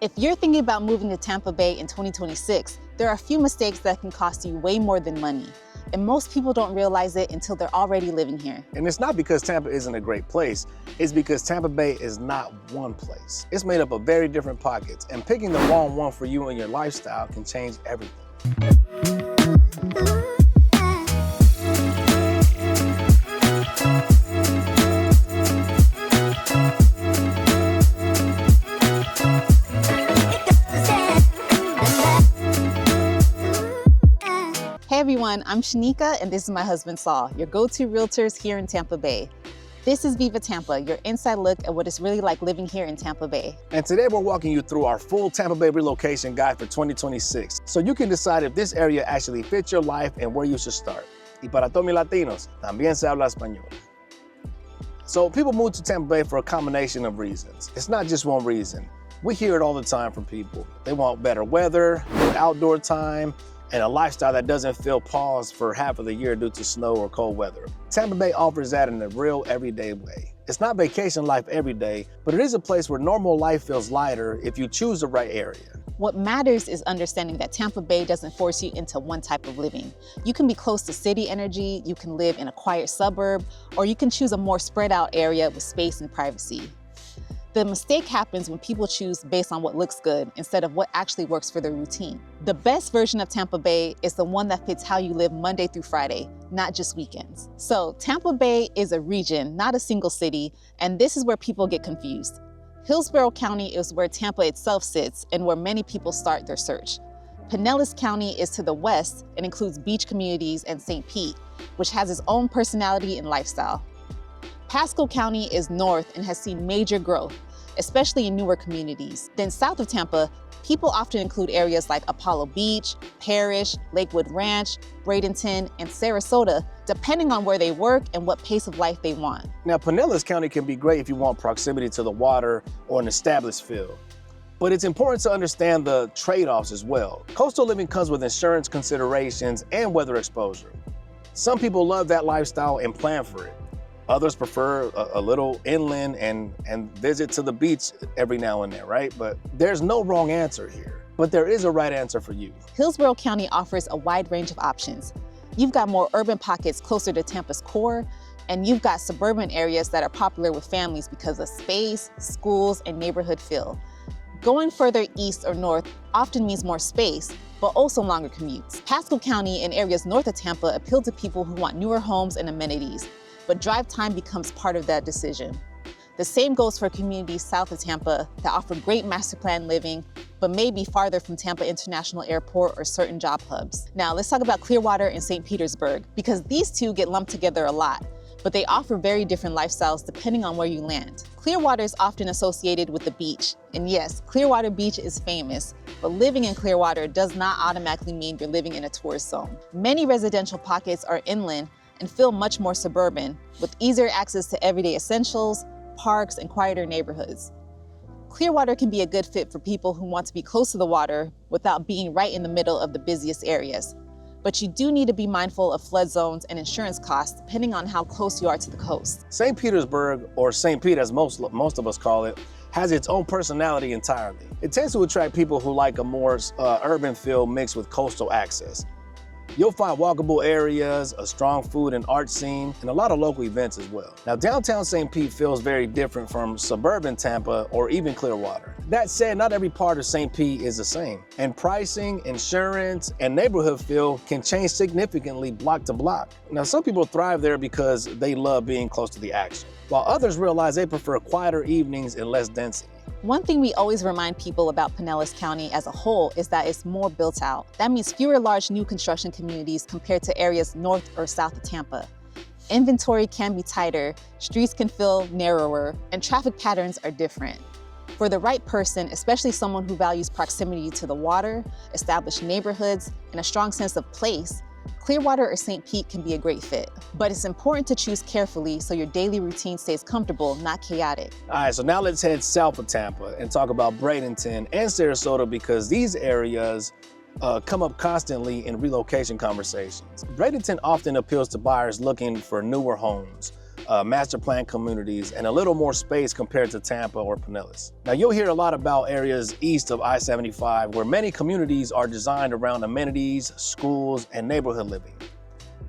If you're thinking about moving to Tampa Bay in 2026, there are a few mistakes that can cost you way more than money. And most people don't realize it until they're already living here. And it's not because Tampa isn't a great place, it's because Tampa Bay is not one place. It's made up of very different pockets, and picking the wrong one for you and your lifestyle can change everything. Hey everyone, I'm Shanika and this is my husband Saul, your go-to realtors here in Tampa Bay. This is Viva Tampa, your inside look at what it's really like living here in Tampa Bay. And today we're walking you through our full Tampa Bay relocation guide for 2026, so you can decide if this area actually fits your life and where you should start. Y para todos mis latinos, también se habla español. So people move to Tampa Bay for a combination of reasons. It's not just one reason. We hear it all the time from people. They want better weather, more outdoor time, and a lifestyle that doesn't feel paused for half of the year due to snow or cold weather. Tampa Bay offers that in a real everyday way. It's not vacation life every day, but it is a place where normal life feels lighter if you choose the right area. What matters is understanding that Tampa Bay doesn't force you into one type of living. You can be close to city energy, you can live in a quiet suburb, or you can choose a more spread out area with space and privacy. The mistake happens when people choose based on what looks good instead of what actually works for their routine. The best version of Tampa Bay is the one that fits how you live Monday through Friday, not just weekends. So Tampa Bay is a region, not a single city, and this is where people get confused. Hillsborough County is where Tampa itself sits and where many people start their search. Pinellas County is to the west and includes beach communities and St. Pete, which has its own personality and lifestyle. Pasco County is north and has seen major growth, especially in newer communities. Then south of Tampa, people often include areas like Apollo Beach, Parrish, Lakewood Ranch, Bradenton, and Sarasota, depending on where they work and what pace of life they want. Now, Pinellas County can be great if you want proximity to the water or an established feel. But it's important to understand the trade-offs as well. Coastal living comes with insurance considerations and weather exposure. Some people love that lifestyle and plan for it. Others prefer a little inland and visit to the beach every now and then, right? But there's no wrong answer here, but there is a right answer for you. Hillsborough County offers a wide range of options. You've got more urban pockets closer to Tampa's core, and you've got suburban areas that are popular with families because of space, schools, and neighborhood feel. Going further east or north often means more space, but also longer commutes. Pasco County and areas north of Tampa appeal to people who want newer homes and amenities, but drive time becomes part of that decision. The same goes for communities south of Tampa that offer great master plan living, but may be farther from Tampa International Airport or certain job hubs. Now let's talk about Clearwater and St. Petersburg, because these two get lumped together a lot, but they offer very different lifestyles depending on where you land. Clearwater is often associated with the beach, and yes, Clearwater Beach is famous, but living in Clearwater does not automatically mean you're living in a tourist zone. Many residential pockets are inland and feel much more suburban, with easier access to everyday essentials, parks, and quieter neighborhoods. Clearwater can be a good fit for people who want to be close to the water without being right in the middle of the busiest areas. But you do need to be mindful of flood zones and insurance costs depending on how close you are to the coast. St. Petersburg, or St. Pete as most of us call it, has its own personality entirely. It tends to attract people who like a more urban feel mixed with coastal access. You'll find walkable areas, a strong food and art scene, and a lot of local events as well. Now, downtown St. Pete feels very different from suburban Tampa or even Clearwater. That said, not every part of St. Pete is the same, and pricing, insurance, and neighborhood feel can change significantly block to block. Now, some people thrive there because they love being close to the action, while others realize they prefer quieter evenings and less density. One thing we always remind people about Pinellas County as a whole is that it's more built out. That means fewer large new construction communities compared to areas north or south of Tampa. Inventory can be tighter, streets can feel narrower, and traffic patterns are different. For the right person, especially someone who values proximity to the water, established neighborhoods, and a strong sense of place, Clearwater or St. Pete can be a great fit, but it's important to choose carefully so your daily routine stays comfortable, not chaotic. All right, so now let's head south of Tampa and talk about Bradenton and Sarasota, because these areas come up constantly in relocation conversations. Bradenton often appeals to buyers looking for newer homes, master plan communities, and a little more space compared to Tampa or Pinellas. Now, you'll hear a lot about areas east of I-75 where many communities are designed around amenities, schools, and neighborhood living.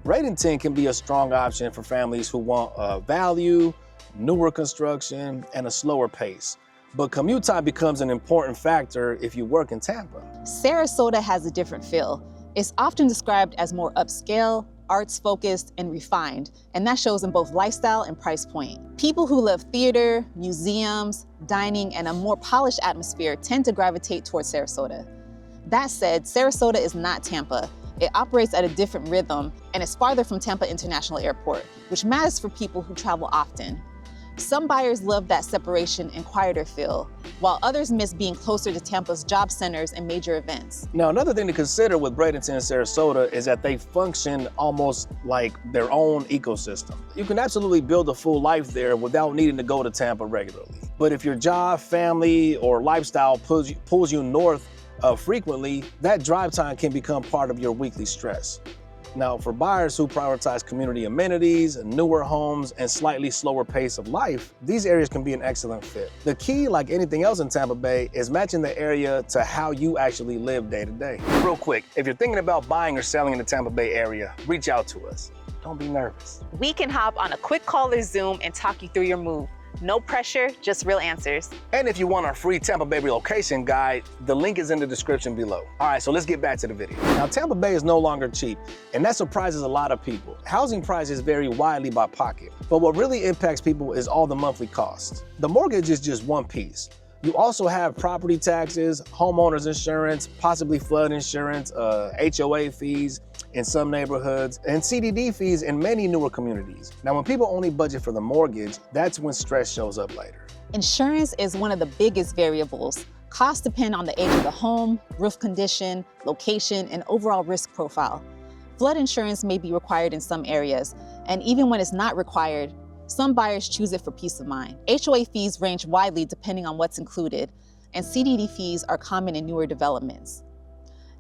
Bradenton can be a strong option for families who want value, newer construction, and a slower pace. But commute time becomes an important factor if you work in Tampa. Sarasota has a different feel. It's often described as more upscale, arts-focused, and refined, and that shows in both lifestyle and price point. People who love theater, museums, dining, and a more polished atmosphere tend to gravitate towards Sarasota. That said, Sarasota is not Tampa. It operates at a different rhythm, and it's farther from Tampa International Airport, which matters for people who travel often. Some buyers love that separation and quieter feel, while others miss being closer to Tampa's job centers and major events. Now, another thing to consider with Bradenton and Sarasota is that they function almost like their own ecosystem. You can absolutely build a full life there without needing to go to Tampa regularly. But if your job, family, or lifestyle pulls you north frequently, that drive time can become part of your weekly stress. Now, for buyers who prioritize community amenities, newer homes, and slightly slower pace of life, these areas can be an excellent fit. The key, like anything else in Tampa Bay, is matching the area to how you actually live day to day. Real quick, if you're thinking about buying or selling in the Tampa Bay area, reach out to us. Don't be nervous. We can hop on a quick call or Zoom and talk you through your move. No pressure, just real answers. And if you want our free Tampa Bay relocation guide, the link is in the description below. All right, so let's get back to the video. Now, Tampa Bay is no longer cheap, and that surprises a lot of people. Housing prices vary widely by pocket, but what really impacts people is all the monthly costs. The mortgage is just one piece. You also have property taxes, homeowners insurance, possibly flood insurance, HOA fees in some neighborhoods, and CDD fees in many newer communities. Now, when people only budget for the mortgage, that's when stress shows up later. Insurance is one of the biggest variables. Costs depend on the age of the home, roof condition, location, and overall risk profile. Flood insurance may be required in some areas, and even when it's not required, some buyers choose it for peace of mind. HOA fees range widely depending on what's included, and CDD fees are common in newer developments.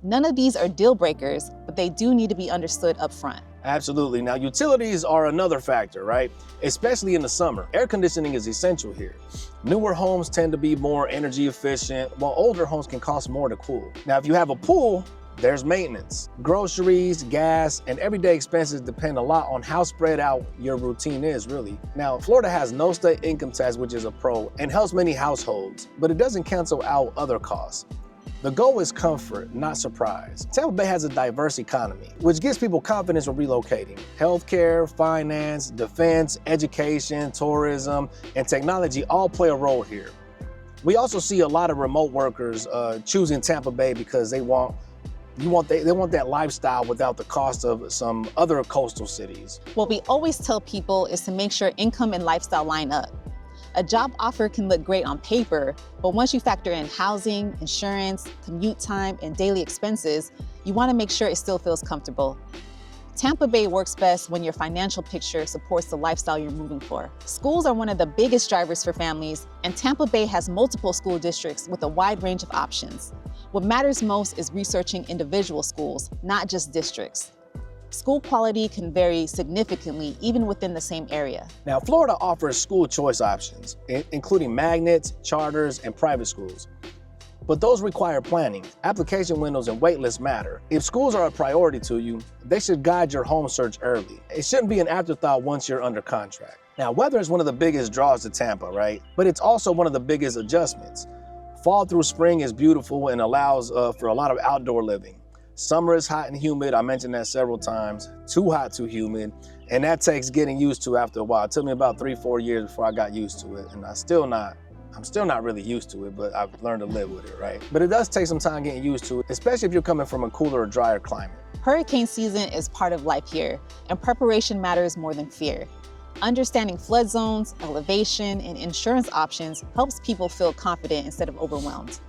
None of these are deal breakers, but they do need to be understood up front. Absolutely. Now, utilities are another factor, right? Especially in the summer. Air conditioning is essential here. Newer homes tend to be more energy efficient, while older homes can cost more to cool. Now, if you have a pool, there's maintenance. Groceries, gas, and everyday expenses depend a lot on how spread out your routine is, really. Now, Florida has no state income tax, which is a pro, and helps many households, but it doesn't cancel out other costs. The goal is comfort, not surprise. Tampa Bay has a diverse economy, which gives people confidence in relocating. Healthcare, finance, defense, education, tourism, and technology all play a role here. We also see a lot of remote workers choosing Tampa Bay because they want that lifestyle without the cost of some other coastal cities. What we always tell people is to make sure income and lifestyle line up. A job offer can look great on paper, but once you factor in housing, insurance, commute time, and daily expenses, you want to make sure it still feels comfortable. Tampa Bay works best when your financial picture supports the lifestyle you're moving for. Schools are one of the biggest drivers for families, and Tampa Bay has multiple school districts with a wide range of options. What matters most is researching individual schools, not just districts. School quality can vary significantly even within the same area. Now, Florida offers school choice options, including magnets, charters, and private schools. But those require planning. Application windows and wait lists matter. If schools are a priority to you, they should guide your home search early. It shouldn't be an afterthought once you're under contract. Now, weather is one of the biggest draws to Tampa, right? But it's also one of the biggest adjustments. Fall through spring is beautiful and allows for a lot of outdoor living. Summer is hot and humid. I mentioned that several times. Too hot, too humid. And that takes getting used to after a while. It took me about 3-4 years before I got used to it. And I'm still not really used to it, but I've learned to live with it, right? But it does take some time getting used to it, especially if you're coming from a cooler or drier climate. Hurricane season is part of life here, and preparation matters more than fear. Understanding flood zones, elevation, and insurance options helps people feel confident instead of overwhelmed.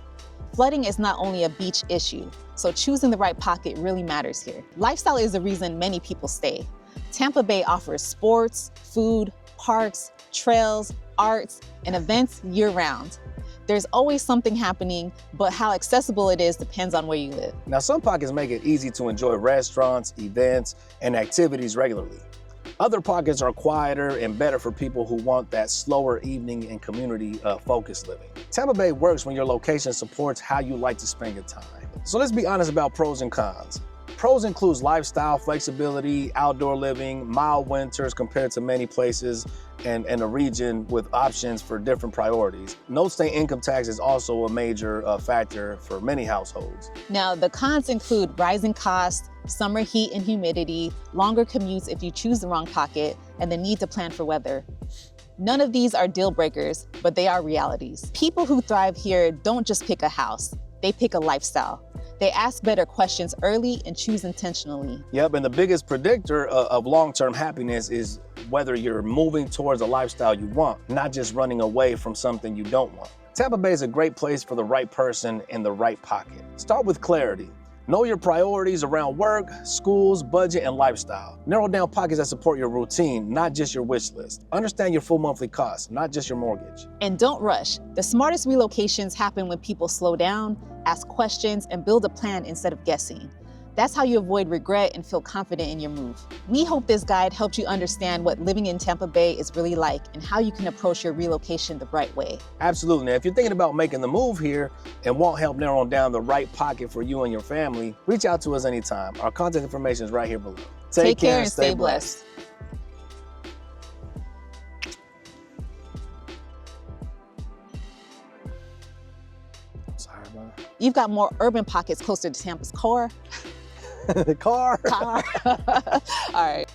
Flooding is not only a beach issue, so choosing the right pocket really matters here. Lifestyle is the reason many people stay. Tampa Bay offers sports, food, parks, trails, arts, and events year-round. There's always something happening, but how accessible it is depends on where you live. Now, some pockets make it easy to enjoy restaurants, events, and activities regularly. Other pockets are quieter and better for people who want that slower evening and community focused living. Tampa Bay works when your location supports how you like to spend your time. So let's be honest about pros and cons. Pros includes lifestyle flexibility, outdoor living, mild winters compared to many places, and a region with options for different priorities. No state income tax is also a major factor for many households. Now, the cons include rising costs, summer heat and humidity, longer commutes if you choose the wrong pocket, and the need to plan for weather. None of these are deal breakers, but they are realities. People who thrive here don't just pick a house, they pick a lifestyle. They ask better questions early and choose intentionally. Yep, and the biggest predictor of long-term happiness is whether you're moving towards a lifestyle you want, not just running away from something you don't want. Tampa Bay is a great place for the right person in the right pocket. Start with clarity. Know your priorities around work, schools, budget, and lifestyle. Narrow down pockets that support your routine, not just your wish list. Understand your full monthly costs, not just your mortgage. And don't rush. The smartest relocations happen when people slow down, ask questions, and build a plan instead of guessing. That's how you avoid regret and feel confident in your move. We hope this guide helped you understand what living in Tampa Bay is really like and how you can approach your relocation the right way. Absolutely. Now, if you're thinking about making the move here and want help narrowing down the right pocket for you and your family, reach out to us anytime. Our contact information is right here below. Take care and stay blessed. Sorry about it. You've got more urban pockets closer to Tampa's core. The car. All right.